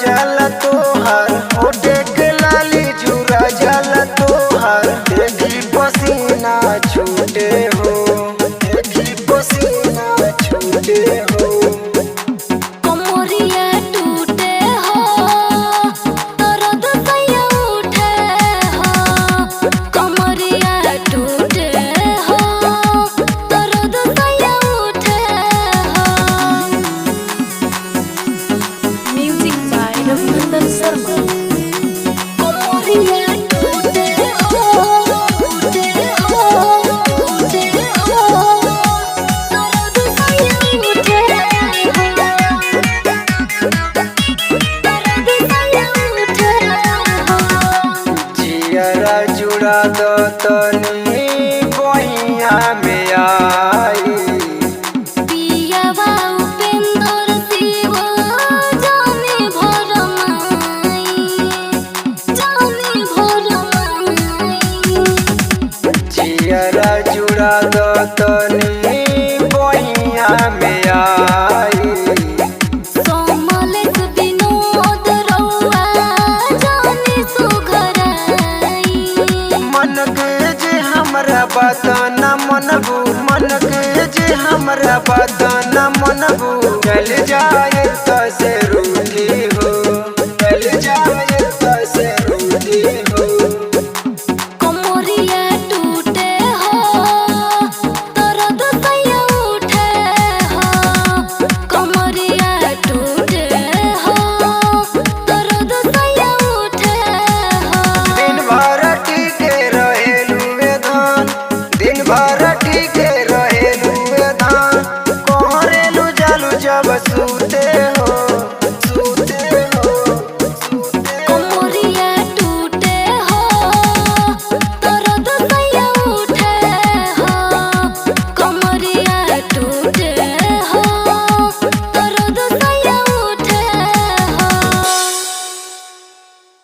जाला तोहार होठे के लाली झुरा जाला तोहार देखी पसीना छूटे हो देखी पसीना छूटे हो कमरिया टूटे हो दर्द सैया उठे हो कमरिया टूटे हो दर्द सैया उठे हो। Music by Ravinder Sharma. कमरिया टूटे हो टूटे हो टूटे हो दर्द सैया उठे हो दर्द सैया उठे हो। जियरा जुड़ा दो तनी बहिया में आई पियावा उपेंद्र शिव जाने भर माई जाने भर माई। जियरा जुड़ा दो तनी बहिया में आई सोमलेश विनोद रउआ जाने सुघराई। मन के जे हमरा बात न मनबू मन के जे हमरा बात न मनबू चल जाए